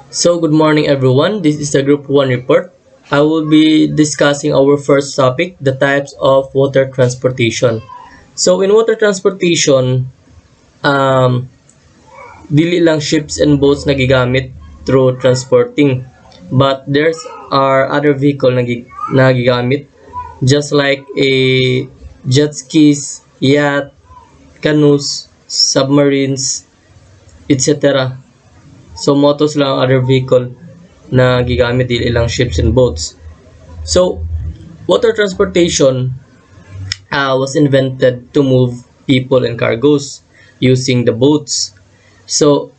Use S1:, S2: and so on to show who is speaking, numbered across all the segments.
S1: So, good morning everyone. This is the Group 1 report. I will be discussing our first topic, the types of water transportation. So, in water transportation, um, dili lang ships and boats nagigamit through transporting. But there's are other vehicle nagigamit just like a jet skis, yacht, canoes, submarines, etc. So, motos lang ang other vehicle na gigamit dili lang ships and boats. So, water transportation was invented to move people and cargoes using the boats. So,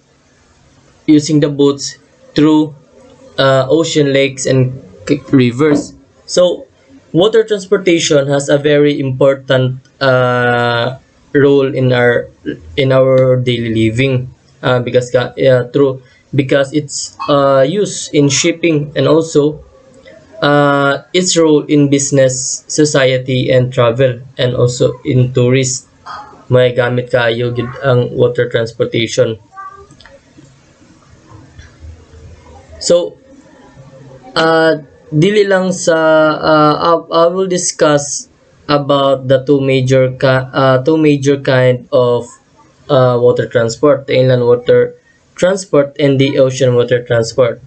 S1: using the boats through ocean, lakes, and rivers. So, water transportation has a very important role in our daily living because it's used in shipping and also its role in business, society, and travel, and also in tourist. May gamit kayo gid ang water transportation. So, dili lang sa I will discuss about the two major kind of water transport, the inland water transport and the ocean water transport.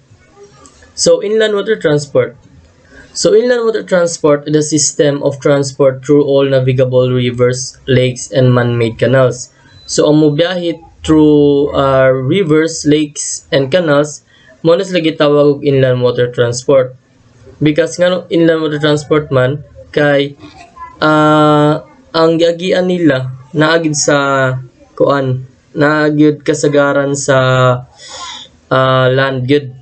S1: So, inland water transport. So, inland water transport is a system of transport through all navigable rivers, lakes, and man-made canals. So, ang mobiyahe through rivers, lakes, and canals, mo na sila gitawag og inland water transport. Because nga inland water transport man, kay ang giagian nila naagid sa naagid kasagaran sa land gyud.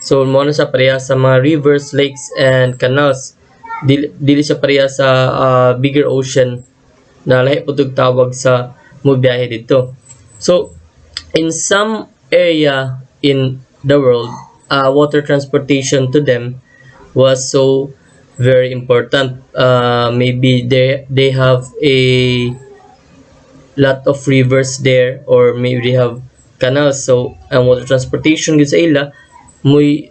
S1: So mo na sa pareha sa mga rivers, lakes, and canals. Dili siya pareha sa bigger ocean na lahi po tawag sa mobiyahe dito. So in some area in the world, water transportation to them was so very important. Maybe they have a lot of rivers there, or maybe they have canals. So ang water transportation gid sa ila muy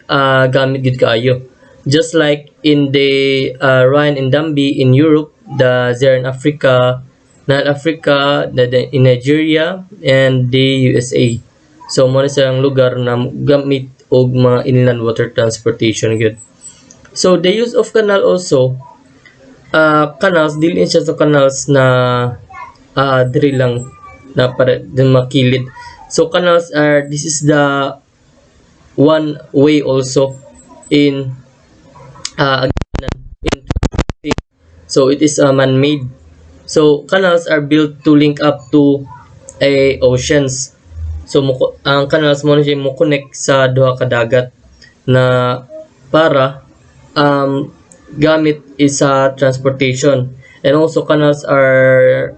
S1: gamit gid kaayo. Just like in the Rhine and Danube in Europe, the there in Africa, in Nigeria, and the USA. So mo na silang lugar na gamit og mga inland water transportation gid. So the use of canal also, canals dili siya sa canals na diri lang na para din makilid. So canals this is the one way also in so it is man-made. So canals are built to link up to oceans. So ang canals mo na siya mo connect sa duha ka dagat na para gamit is transportation. And also canals are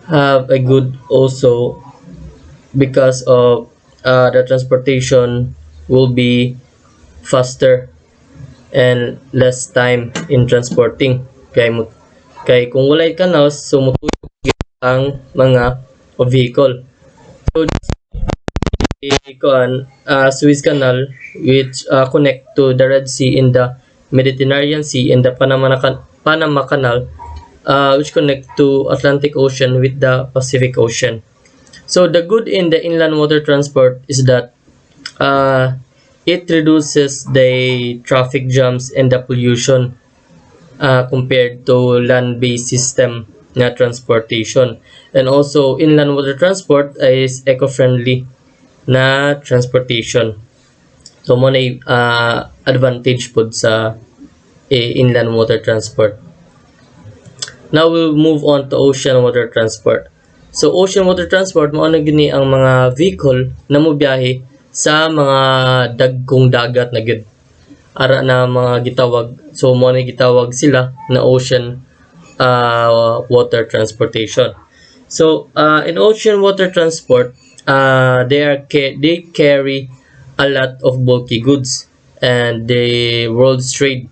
S1: have a good also because of the transportation will be faster and less time in transporting. Kay kung walay canals, so mutuyok ang mga vehicle. So Suez Canal, which connect to the Red Sea in the Mediterranean Sea, and the Panama Canal, which connect to Atlantic Ocean with the Pacific Ocean. So the good in the inland water transport is that it reduces the traffic jams and the pollution compared to land-based system na transportation. And also inland water transport is eco-friendly na transportation. So mo na advantage pod sa inland water transport. Now we'll move on to ocean water transport. So ocean water transport mao na gini ang mga vehicle na mobiyahe sa mga dagkong dagat na gid. Ara na mga gitawag. So mo na gitawag sila na ocean water transportation. So in ocean water transport, they carry a lot of bulky goods and the world's trade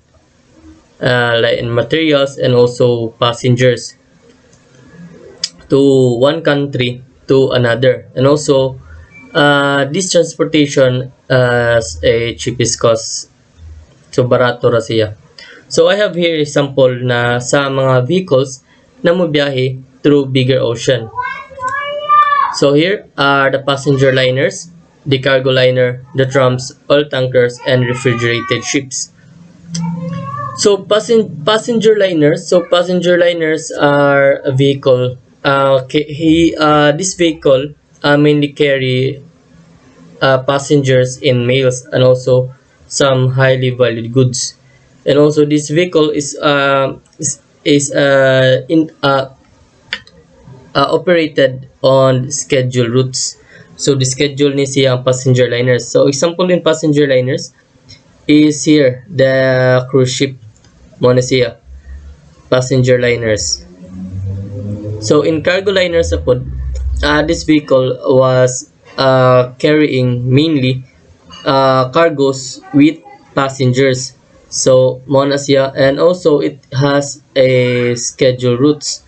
S1: like in materials and also passengers to one country to another, and also This transportation as a cheapest cost. So barato ra siya. So I have here example na sa mga vehicles na mobiyahe through bigger ocean. So here are the passenger liners, the cargo liner, the trams, oil tankers, and refrigerated ships. So passenger liners are a vehicle. This vehicle mainly carry passengers in mails and also some highly valued goods. And also this vehicle is operated on scheduled routes. So the schedule ni siya ang passenger liners. So example in passenger liners is here the cruise ship mo na siya passenger liners. So in cargo liners upod, this vehicle was carrying mainly cargos with passengers. So mo na siya, and also it has a scheduled routes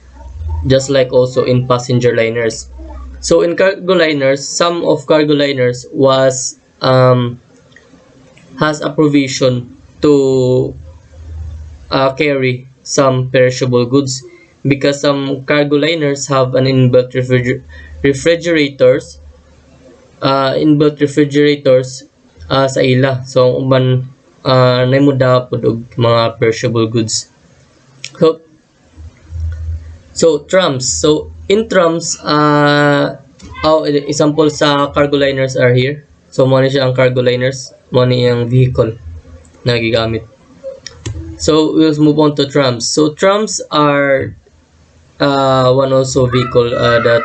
S1: just like also in passenger liners. So in cargo liners, some of cargo liners was has a provision to carry some perishable goods because some cargo liners have an refrigerators sa ila. So ang uban nahimuda pod og mga perishable goods. So trams. So in trams, example sa cargo liners are here. So mo ni siya ang cargo liners, mo ni ang vehicle na gigamit. So we'll move on to trams. So trams are one also vehicle that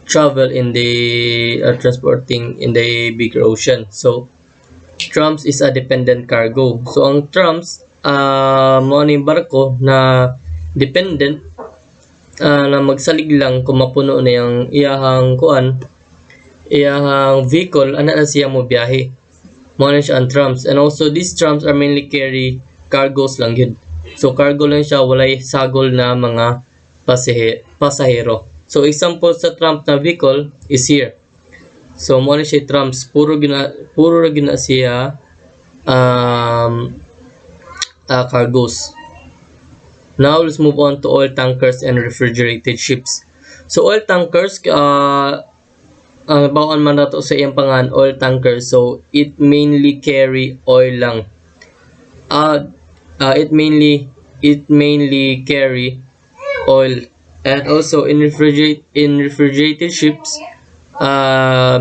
S1: travel in the transporting in the bigger ocean. So trams is a dependent cargo. So ang trams mo ni barko na dependent na magsalig lang kung mapuno na yung iyahang vehicle, ana na siya mo biyahe. Mo na siya ang trams. And also these trams are mainly carry cargos lang yun. So cargo lang siya, walay sagol na mga pasahero. So example sa tram na vehicle is here. So mo na siya trams, puro ra gina siya cargos. Now let's move on to oil tankers and refrigerated ships. So oil tankers, bawaan man nato sa iyang pangan, oil tankers. So it mainly carry oil lang. It mainly carry oil, and also in refrigerated ships,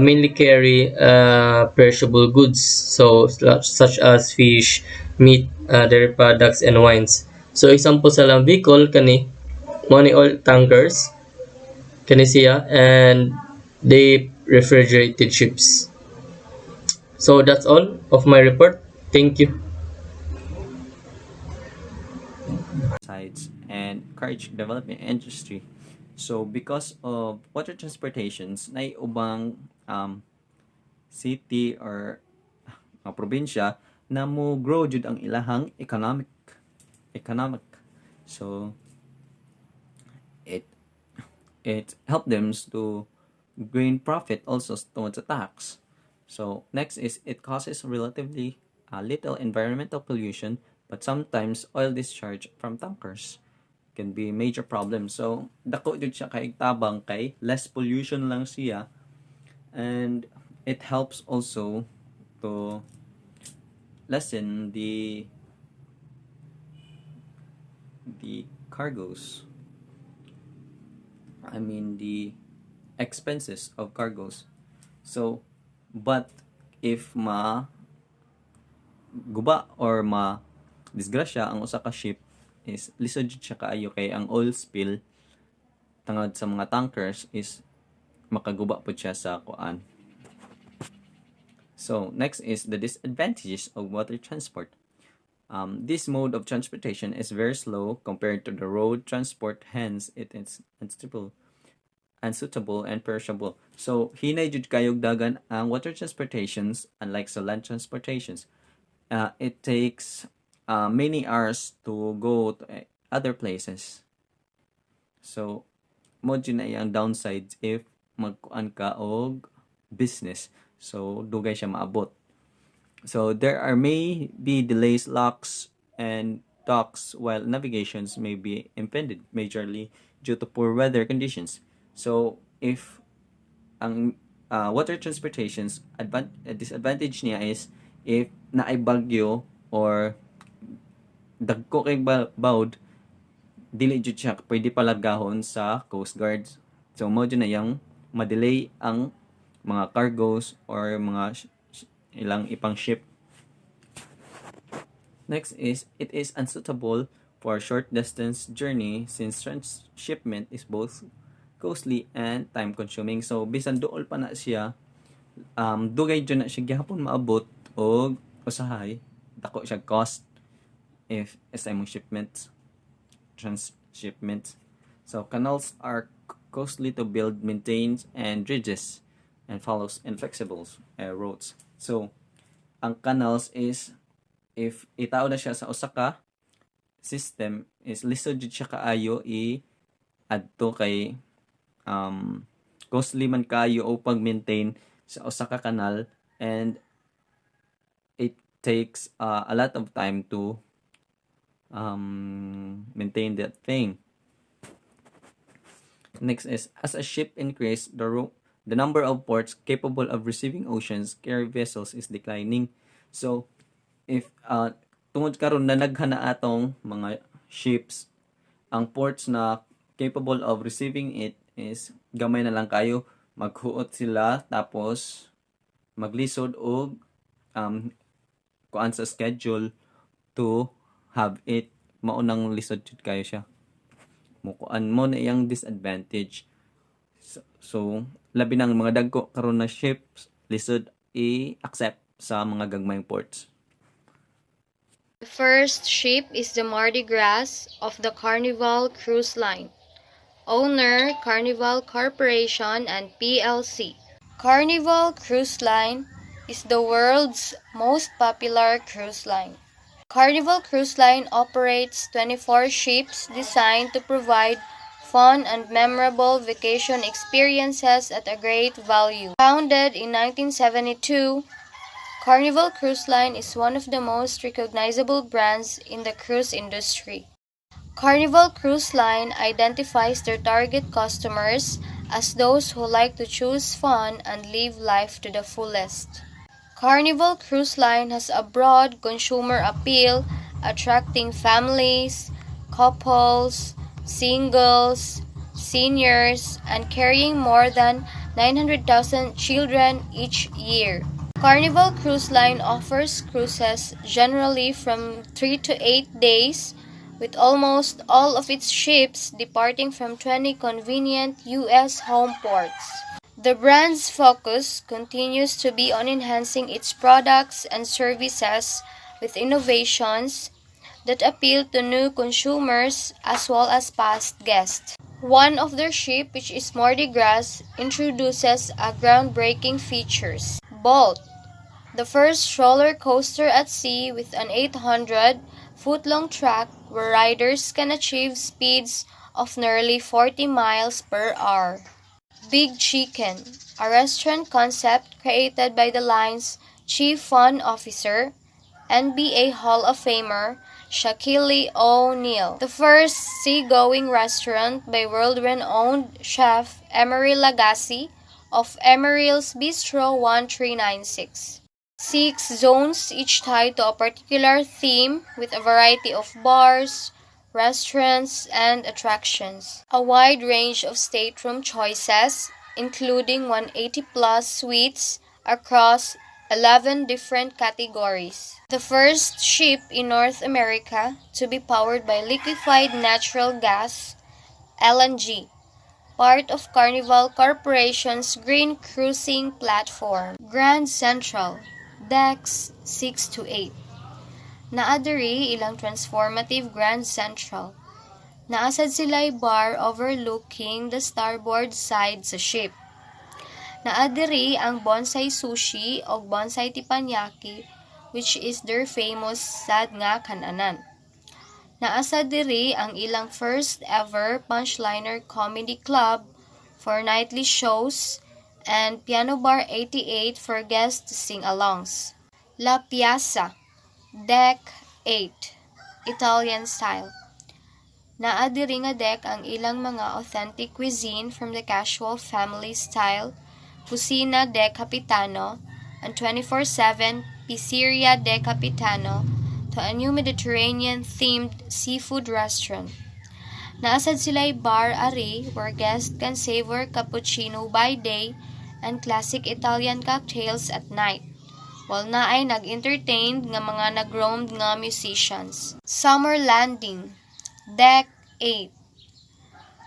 S1: mainly carry perishable goods. So such as fish, meat, dairy products, and wines. So example sa lang vehicle kani mo ni oil tankers kani siya, and they refrigerated ships. So that's all of my report. Thank you.
S2: Sites and encourage development industry. So because of water transportations, na ubang city or probinsya na mo grow jud ang ilahang economic. So it help them to gain profit also towards the tax. So next is it causes relatively little environmental pollution, but sometimes oil discharge from tankers can be major problem. So dako jud siya kay tabang kay less pollution lang siya, and it helps also to lessen the cargos. I mean the expenses of cargos. So but if guba or disgrasya ang usa ka ship, is lisod jud siya kaayo kay ang oil spill tangod sa mga tankers is makaguba pud siya sa kuan. So next is the disadvantages of water transport. This mode of transportation is very slow compared to the road transport, hence it is unsuitable and perishable. So hinay jud kayog dagan ang water transportations, unlike sa land transportations. It takes many hours to go to other places. So mo jud na ang downsides if magkuan ka og business. So dugay siya maabot. So there may be delays, locks, and docks while navigations may be impeded majorly due to poor weather conditions. So if ang water transportation's disadvantage niya is if naay bagyo or dagko kay bawd, dili jud siya pwede palagahon sa Coast Guards. So mo na yang madelay ang mga cargos or mga ilang ipang ship. Next is, it is unsuitable for short distance journey since transshipment is both costly and time consuming. So bisan duol pa na siya, dugay dyan na siya gihapon maabot o usahay, dako siya cost if sa imong shipment, transshipment. So canals are costly to build, maintain, and bridges, and follows inflexible roads. So ang canals is, if itaw na siya sa usa ka system, is lisod jud siya kaayo adto kay costly man kaayo o pag-maintain sa usa ka kanal, and it takes a lot of time to maintain that thing. Next is, as a ship increase, the number of ports capable of receiving oceans carry vessels is declining. So if tungod karon na naghana atong mga ships, ang ports na capable of receiving it is gamay na lang kayo, maghuot sila tapos maglisod og kuan sa schedule to have it, maunang lisod jud kayo siya, mukuan mo na iyang disadvantage. So labi nang mga dagko karon na ships lisod i-accept sa mga gagmayng ports.
S3: The first ship is the Mardi Gras of the Carnival Cruise Line. Owner, Carnival Corporation and PLC. Carnival Cruise Line is the world's most popular cruise line. Carnival Cruise Line operates 24 ships designed to provide fun and memorable vacation experiences at a great value. Founded in 1972, Carnival Cruise Line is one of the most recognizable brands in the cruise industry. Carnival Cruise Line identifies their target customers as those who like to choose fun and live life to the fullest. Carnival Cruise Line has a broad consumer appeal, attracting families, couples, singles, seniors, and carrying more than 900,000 children each year. Carnival Cruise Line offers cruises generally from 3 to 8 days, with almost all of its ships departing from 20 convenient U.S. home ports. The brand's focus continues to be on enhancing its products and services with innovations that appeal to new consumers as well as past guests. One of their ships, which is Mardi Gras, introduces a groundbreaking features. Bolt, the first roller coaster at sea with an 800-foot-long track where riders can achieve speeds of nearly 40 miles per hour. Big Chicken, a restaurant concept created by the line's chief fun officer, NBA Hall of Famer Shaquille O'Neal. The first seagoing restaurant by world-renowned chef Emery Lagasse of Emeril's Bistro 1396. 6 zones, each tied to a particular theme with a variety of bars, restaurants, and attractions. A wide range of stateroom choices, including 180-plus suites across 11 different categories. The first ship in North America to be powered by liquefied natural gas, LNG, part of Carnival Corporation's green cruising platform. Grand Central, decks 6 to 8. Naadiri ilang transformative Grand Central. Naasad sila'y bar overlooking the starboard side sa ship. Naadiri ang bonsai sushi o bonsai teppanyaki, which is their famous sad nga kananan. Naasa diri ang ilang first ever punchliner comedy club for nightly shows, and Piano Bar 88 for guest sing-alongs. La Piazza, Deck 8, Italian style. Naa diri nga deck ang ilang mga authentic cuisine from the casual family style, Cucina de Capitano, and 24/7 Pizzeria de Capitano to a new Mediterranean-themed seafood restaurant. Naasad sila'y bar ari where guests can savor cappuccino by day and classic Italian cocktails at night, while naay nag-entertained nga mga nag-roamed nga musicians. Summer Landing, Deck 8.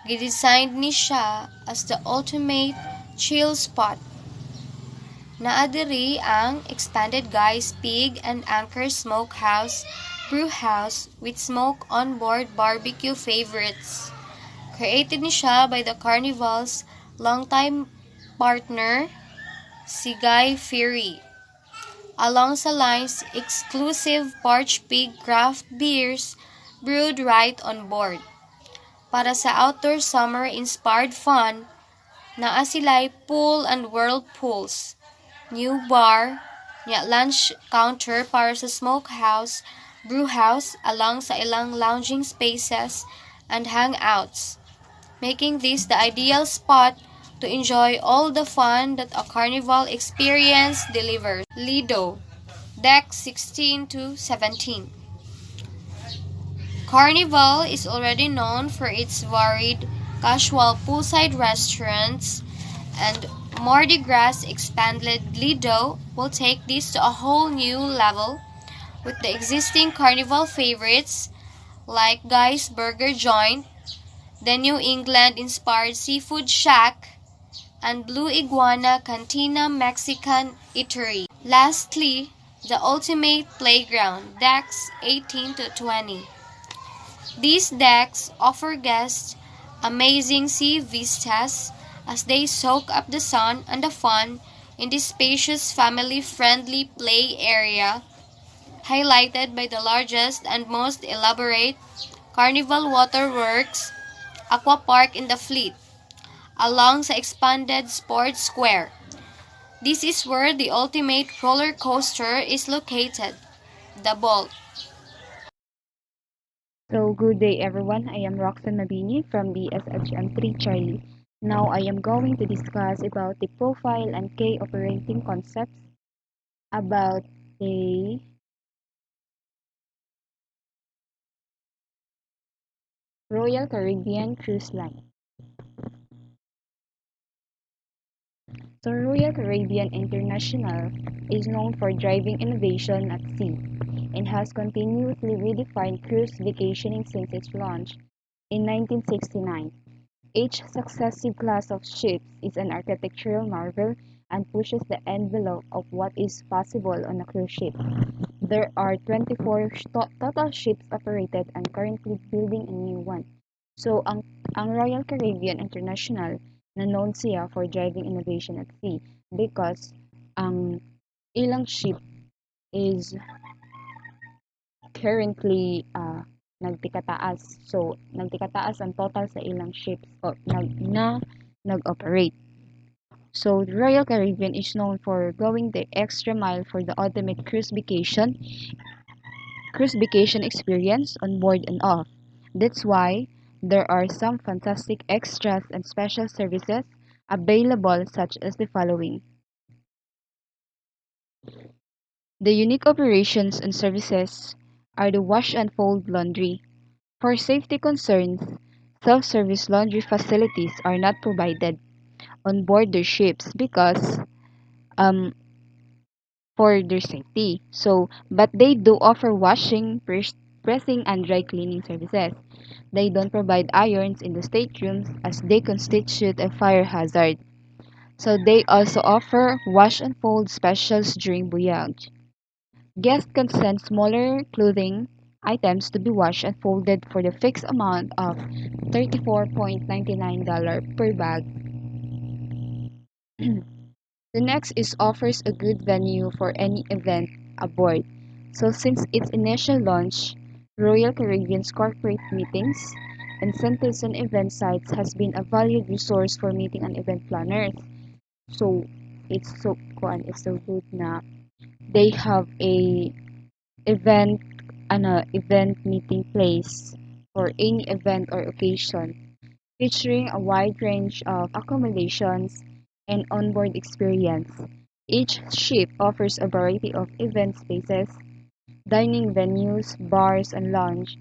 S3: Gidesigned ni siya as the ultimate chill spot. Naadiri ang expanded Guy's Pig and Anchor Smokehouse, Brewhouse with smoke on-board barbecue favorites. Created ni siya by the Carnival's longtime partner, si Guy Fieri. Along sa line's exclusive Parched Pig craft beers brewed right on board. Para sa outdoor summer-inspired fun, naa sila'y pool and whirlpools, new bar, nya lunch counter para sa smokehouse, brewhouse along sa ilang lounging spaces and hangouts, making this the ideal spot to enjoy all the fun that a carnival experience delivers. Lido, Deck 16 to 17. Carnival is already known for its varied, casual poolside restaurants, and Mardi Gras expanded Lido will take this to a whole new level with the existing Carnival favorites like Guy's Burger Joint, the New England-inspired Seafood Shack, and Blue Iguana Cantina Mexican Eatery. Lastly, the ultimate playground, decks 18 to 20. These decks offer guests amazing sea vistas as they soak up the sun and the fun in this spacious family-friendly play area, highlighted by the largest and most elaborate Carnival Waterworks aqua park in the fleet, along sa expanded sports square. This is where the ultimate roller coaster is located, the Bolt.
S4: So, good day everyone. I am Roxanne MABINI from BSHM 3 Charlie. Now, I am going to discuss about the profile and key operating concepts about the Royal Caribbean Cruise Line. So, Royal Caribbean International is known for driving innovation at sea and has continuously redefined cruise vacationing since its launch in 1969. Each successive class of ships is an architectural marvel and pushes the envelope of what is possible on a cruise ship. There are 24 total ships operated and currently building a new one. So, ang Royal Caribbean International na known siya for driving innovation at sea because ang ilang ship is currently nagtikataas. So, nagtikataas ang total sa ilang ships nag-operate. So, the Royal Caribbean is known for going the extra mile for the ultimate cruise vacation experience on board and off. That's why there are some fantastic extras and special services available such as the following. The unique operations and services are the wash and fold laundry. For safety concerns, self-service laundry facilities are not provided on board their ships because um for their safety. So, but they do offer washing, pressing, and dry cleaning services. They don't provide irons in the staterooms as they constitute a fire hazard. So, they also offer wash and fold specials during voyage. Guests can send smaller clothing items to be washed and folded for the fixed amount of $34.99 per bag. The next is offers a good venue for any event aboard. So since its initial launch, Royal Caribbean's corporate meetings, incentives on event sites has been a valued resource for meeting and event planners. So it's so good na they have a event event meeting place for any event or occasion featuring a wide range of accommodations and onboard experience. Each ship offers a variety of event spaces, dining venues, bars, and lounge,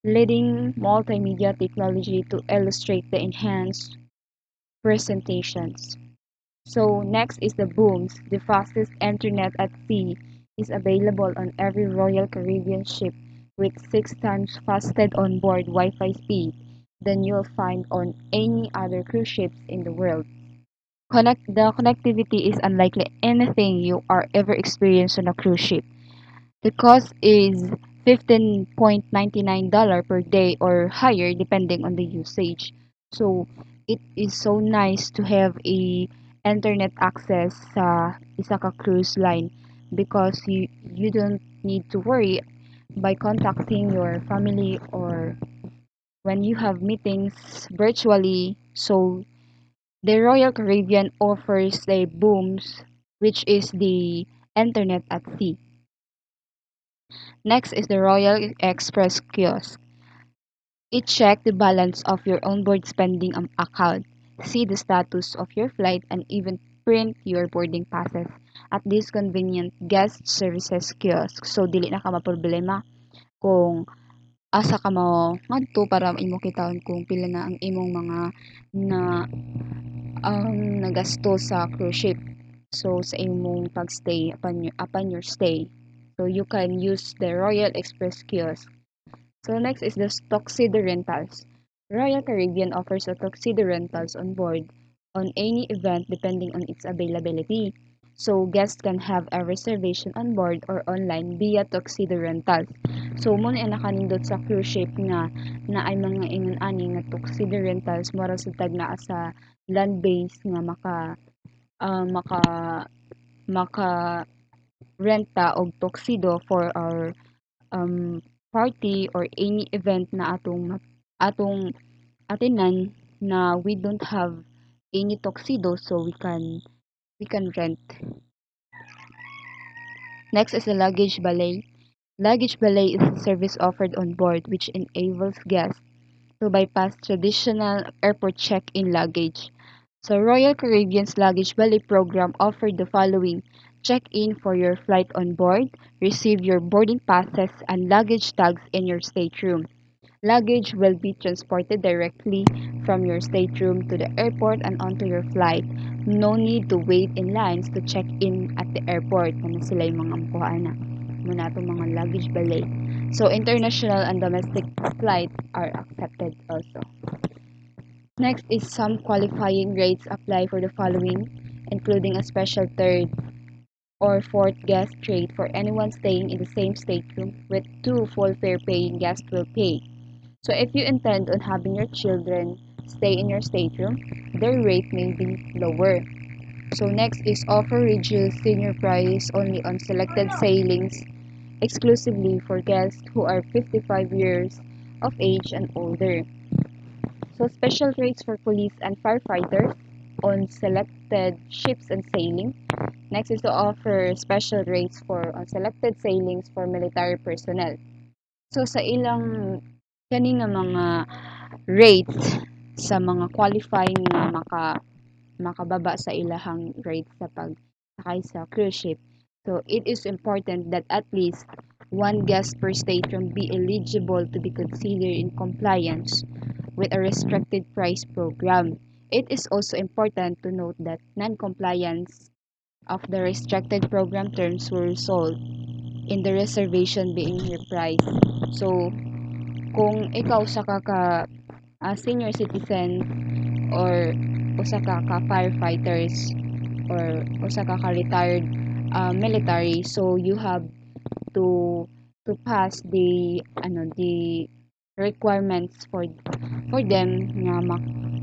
S4: leading multimedia technology to illustrate the enhanced presentations. So next is the booms. The fastest internet at sea is available on every Royal Caribbean ship with 6 times faster onboard Wi-Fi speed than you'll find on any other cruise ships in the world. The connectivity is unlikely anything you are ever experienced on a cruise ship. The cost is $15.99 per day or higher depending on the usage. So it is so nice to have a internet access sa isa ka cruise line because you don't need to worry by contacting your family or when you have meetings virtually. So the Royal Caribbean offers the booms, which is the internet at sea. Next is the Royal Express Kiosk. It checks the balance of your onboard spending account, see the status of your flight, and even print your boarding passes at this convenient guest services kiosk. So, dili na ka maproblema kung asa ka mo ngadto para imo kitahon kung pila na ang imong mga na nagasto sa cruise ship. So, sa imong pagstay upon your stay. So, you can use the Royal Express kiosk. So next is the tuxedo rentals. Royal Caribbean offers a tuxedo rentals on board on any event depending on its availability. So guests can have a reservation on board or online via tuxedo rentals. So mo na nakanindot sa cruise ship nga na ay mga ingon ani nga tuxedo rentals mora sa tag naa sa land base nga ah, maka maka renta og tuxedo for our party or any event na atong atinan na we don't have any tuxedo so we can rent. Next is the luggage valet. Luggage valet is a service offered on board which enables guests to bypass traditional airport check-in luggage. So Royal Caribbean's luggage valet program offered the following: check in for your flight on board, receive your boarding passes and luggage tags in your stateroom. Luggage will be transported directly from your stateroom to the airport and onto your flight. No need to wait in lines to check in at the airport. Ano sila yung mga ampuhaan na muna itong mga luggage valet. So, international and domestic flights are accepted also. Next is some qualifying rates apply for the following, including a special third or fourth guest rate for anyone staying in the same stateroom with 2 full fare paying guests will pay. So if you intend on having your children stay in your stateroom, their rate may be lower. So next is offer reduced senior price only on selected sailings exclusively for guests who are 55 years of age and older. So special rates for police and firefighters on selected ships and sailing. Next is to offer special rates for on selected sailings for military personnel. So sa ilang kani nga mga rates sa mga qualifying nga makababa sa ilahang rate sa pagsakay sa cruise ship. So it is important that at least one guest per stateroom be eligible to be considered in compliance with a restricted price program. It is also important to note that non-compliance of the restricted program terms will result in the reservation being repriced. So, kung ikaw usa ka senior citizen or usa ka firefighters or usa ka retired military, so you have to pass the requirements for them nga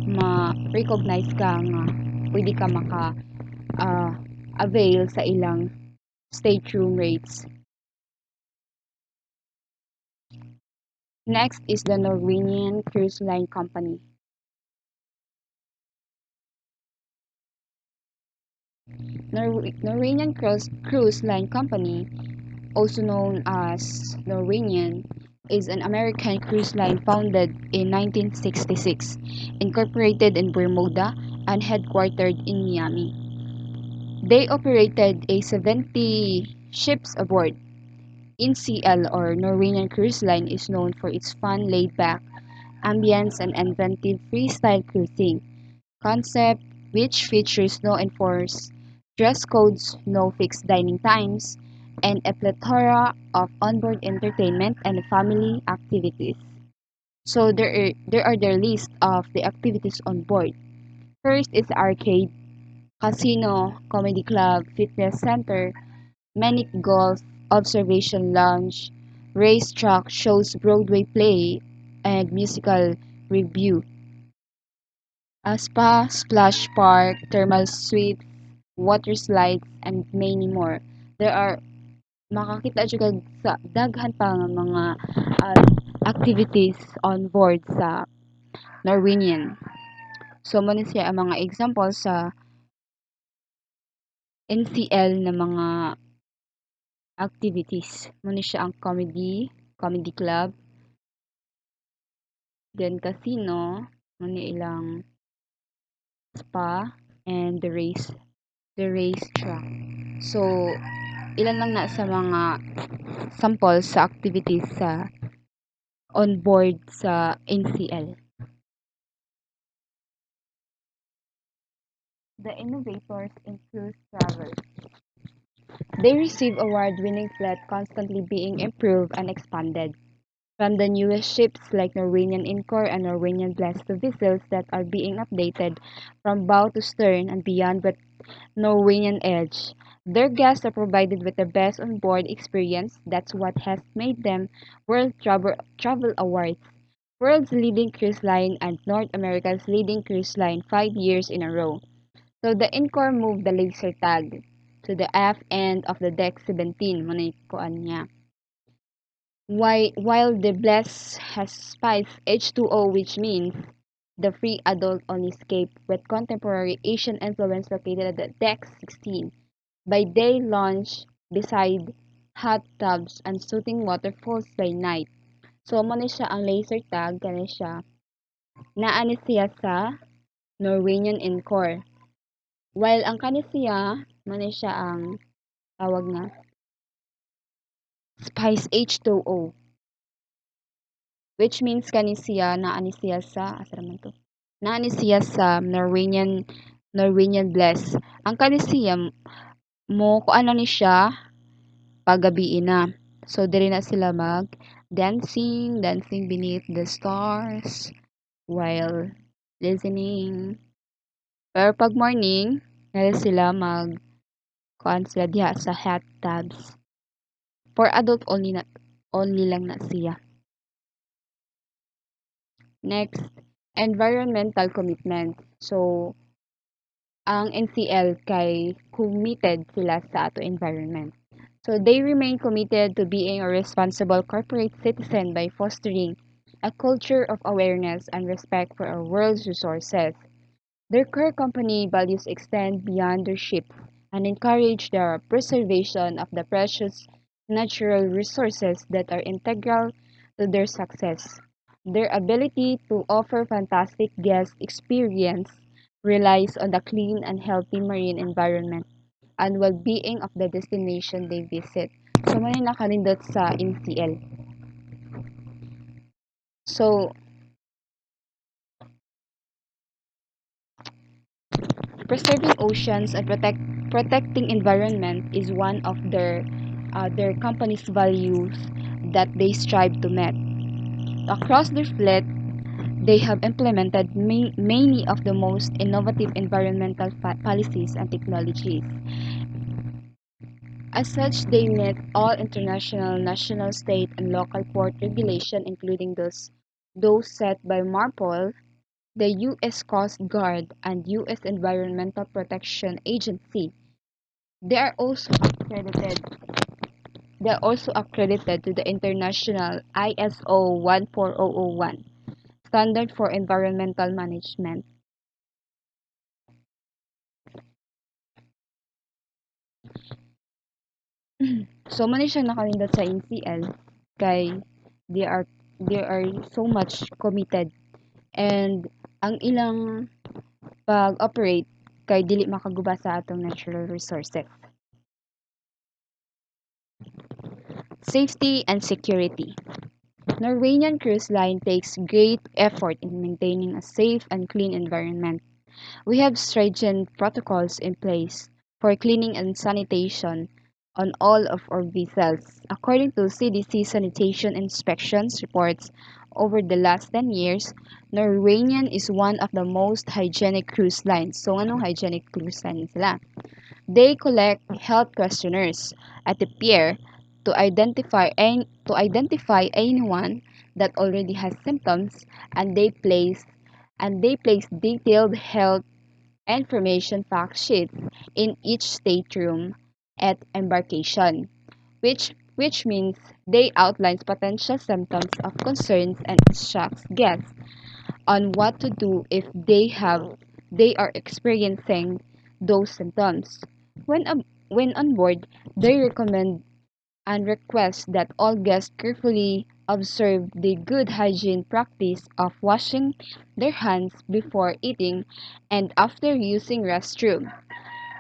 S4: ma-recognize ka nga pwede ka maka uh, avail sa ilang stateroom rates. Next is the Norwegian Cruise Line Company. Norwegian Cruise Line Company, also known as Norwegian, is an American cruise line founded in 1966, incorporated in Bermuda, and headquartered in Miami. They operated a 70 ships aboard. NCL or Norwegian Cruise Line is known for its fun, laid-back ambience and inventive freestyle cruising concept, which features no enforced dress codes, no fixed dining times, and a plethora of onboard entertainment and family activities. So there are their list of the activities on board. First is arcade, casino, comedy club, fitness center, many golf, observation lounge, racetrack shows, Broadway play, and musical review. A spa, splash park, thermal suites, water slides, and many more. There are makakita jud kag sa daghan pa nga mga uh, activities on board sa Norwegian. So mo ni siya ang mga example sa NCL na mga activities. Mo ni siya ang comedy club, then casino, mo ni ilang spa, and the racetrack. So ilan lang na sa mga samples sa activities sa on board sa NCL. The innovators in cruise travel. They receive award-winning fleet constantly being improved and expanded. From the newest ships like Norwegian Encore and Norwegian Blast to vessels that are being updated from bow to stern and beyond with Norwegian Edge. Their guests are provided with the best on-board experience. That's what has made them World Travel Awards, world's leading cruise line and North America's leading cruise line 5 years in a row. So the Encore moved the laser tag to the aft end of the deck 17 mo na kuan niya. While the Bless has Spice H2O, which means the free adult only escape with contemporary Asian influence located at the deck 16. By day, lounge beside hot tubs and soothing waterfalls by night. So mo ni siya ang laser tag kani siya. Naa ni siya sa Norwegian Encore. While ang kani siya mo ni siya ang tawag na Spice H2O, which means kani siya naa ni siya sa asa man to. Naa ni siya sa Norwegian Bless. Ang kani siya mo kung ano ni siya pagabi na. So diri na sila mag dancing beneath the stars while listening. Pero pag morning, nila sila mag kuan sila diha sa hot tubs. For adult only lang na siya. Next, environmental commitment. So ang NCL kay committed sila sa ato environment. So they remain committed to being a responsible corporate citizen by fostering a culture of awareness and respect for our world's resources. Their core company values extend beyond their ships and encourage the preservation of the precious natural resources that are integral to their success. Their ability to offer fantastic guest experience relies on the clean and healthy marine environment and well-being of the destination they visit. So, may nakalindot sa NCL. So, preserving oceans and protecting environment is one of their company's values that they strive to meet. Across their fleet, they have implemented many of the most innovative environmental policies and technologies. As such, they meet all international, national, state, and local port regulation, including those set by MARPOL, the U.S. Coast Guard, and U.S. Environmental Protection Agency. They are also accredited They are also accredited to the international ISO 14001 standard for environmental management. So man siyang nakalindot sa NCL kay they are they are so much committed and ang ilang pag-operate kay dili makaguba sa atong natural resources. Safety and security. Norwegian Cruise Line takes great effort in maintaining a safe and clean environment. We have stringent protocols in place for cleaning and sanitation on all of our vessels. According to CDC sanitation inspections reports over the last 10 years, Norwegian is one of the most hygienic cruise lines. So, anong hygienic cruise line sila? They collect health questionnaires at the pier to identify anyone that already has symptoms, and they place detailed health information fact sheets in each stateroom at embarkation, which means they outlines potential symptoms of concerns and instructs guests on what to do if they are experiencing those symptoms. When on board, they recommend and request that all guests carefully observe the good hygiene practice of washing their hands before eating and after using restroom.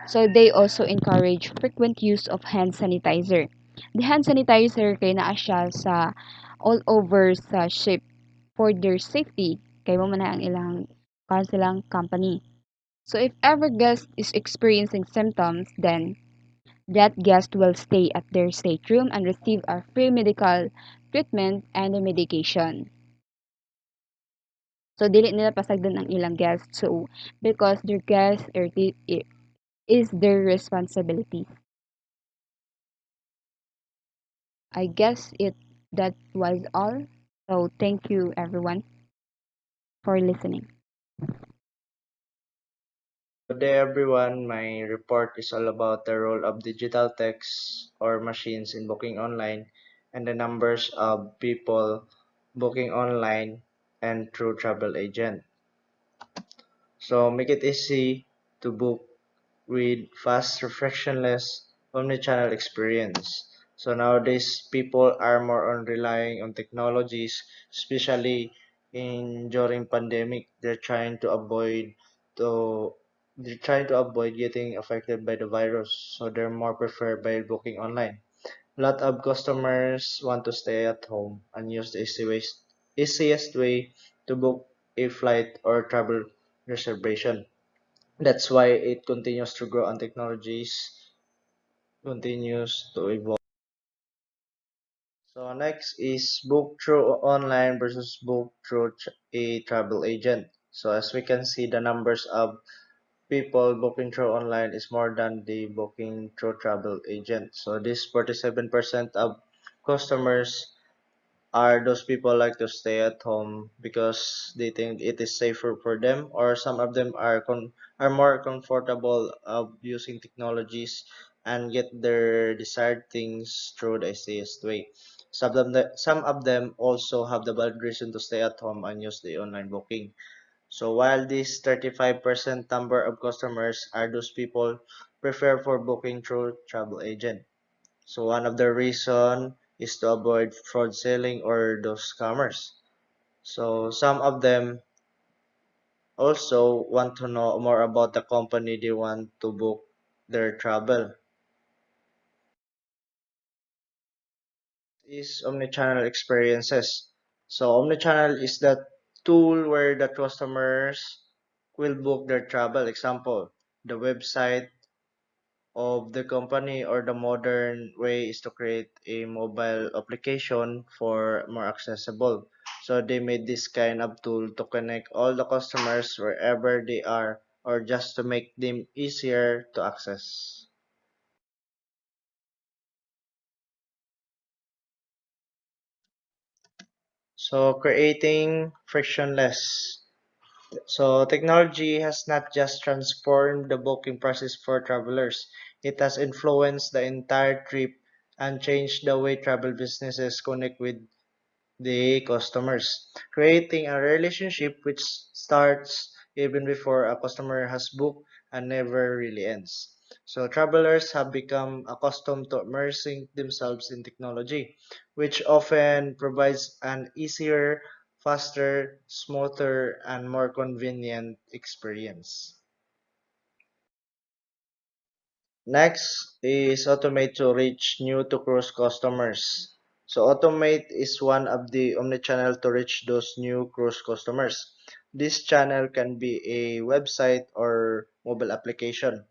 S4: So they also encourage frequent use of hand sanitizer. The hand sanitizer kay naa siya sa all over sa ship for their safety kay mo man na ang silang company. So if ever guest is experiencing symptoms, then that guest will stay at their stateroom and receive a free medical treatment and medication. So dili nila pasagdan ang ilang guests, so because their guests is their responsibility. I guess that was all. So thank you everyone for listening.
S5: Good day everyone, my report is all about the role of digital text or machines in booking online and the numbers of people booking online and through travel agent. So make it easy to book with fast, reflectionless, omnichannel experience. So nowadays people are more on relying on technologies, especially in during pandemic. To they're trying to avoid getting affected by the virus, so they're more preferred by booking online. A lot of customers want to stay at home and use the easiest way to book a flight or travel reservation. That's why it continues to grow and technologies continues to evolve. So next is book through online versus book through a travel agent. So as we can see, the numbers of people booking through online is more than the booking through travel agent. So this 47% of customers are those people like to stay at home because they think it is safer for them, or some of them are more comfortable of using technologies and get their desired things through the easiest way. Some of them also have the valid reason to stay at home and use the online booking. So while this 35% number of customers are those people prefer for booking through travel agent. So one of the reason is to avoid fraud selling or those scammers. So some of them also want to know more about the company they want to book their travel. Is omnichannel experiences. So omnichannel is that tool where the customers will book their travel. Example, the website of the company, or the modern way is to create a mobile application for more accessible. So they made this kind of tool to connect all the customers wherever they are, or just to make them easier to access. So creating frictionless. So technology has not just transformed the booking process for travelers, it has influenced the entire trip and change the way travel businesses connect with the customers, creating a relationship which starts even before a customer has booked and never really ends. So travelers have become accustomed to immersing themselves in technology, which often provides an easier, faster, smoother, and more convenient experience. Next is automate to reach new to cruise customers. So automate is one of the omnichannel to reach those new cruise customers. This channel can be a website or mobile application.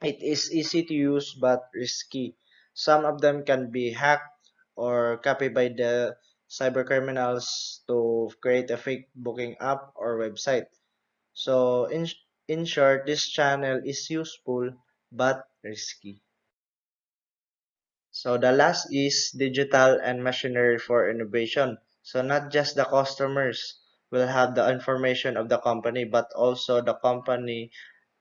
S5: It is easy to use but risky. Some of them can be hacked or copied by the cybercriminals to create a fake booking app or website. So in short, this channel is useful but risky. So the last is digital and machinery for innovation. So not just the customers will have the information of the company, but also the company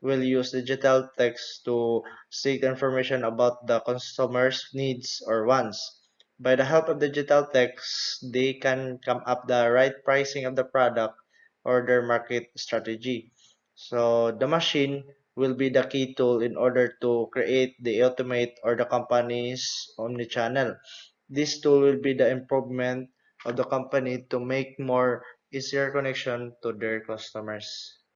S5: will use digital text to seek information about the customer's needs or wants. By the help of digital text, they can come up the right pricing of the product or their market strategy. So the machine will be the key tool in order to create the automate or the company's omnichannel. This tool will be the improvement of the company to make more easier connection to their customers.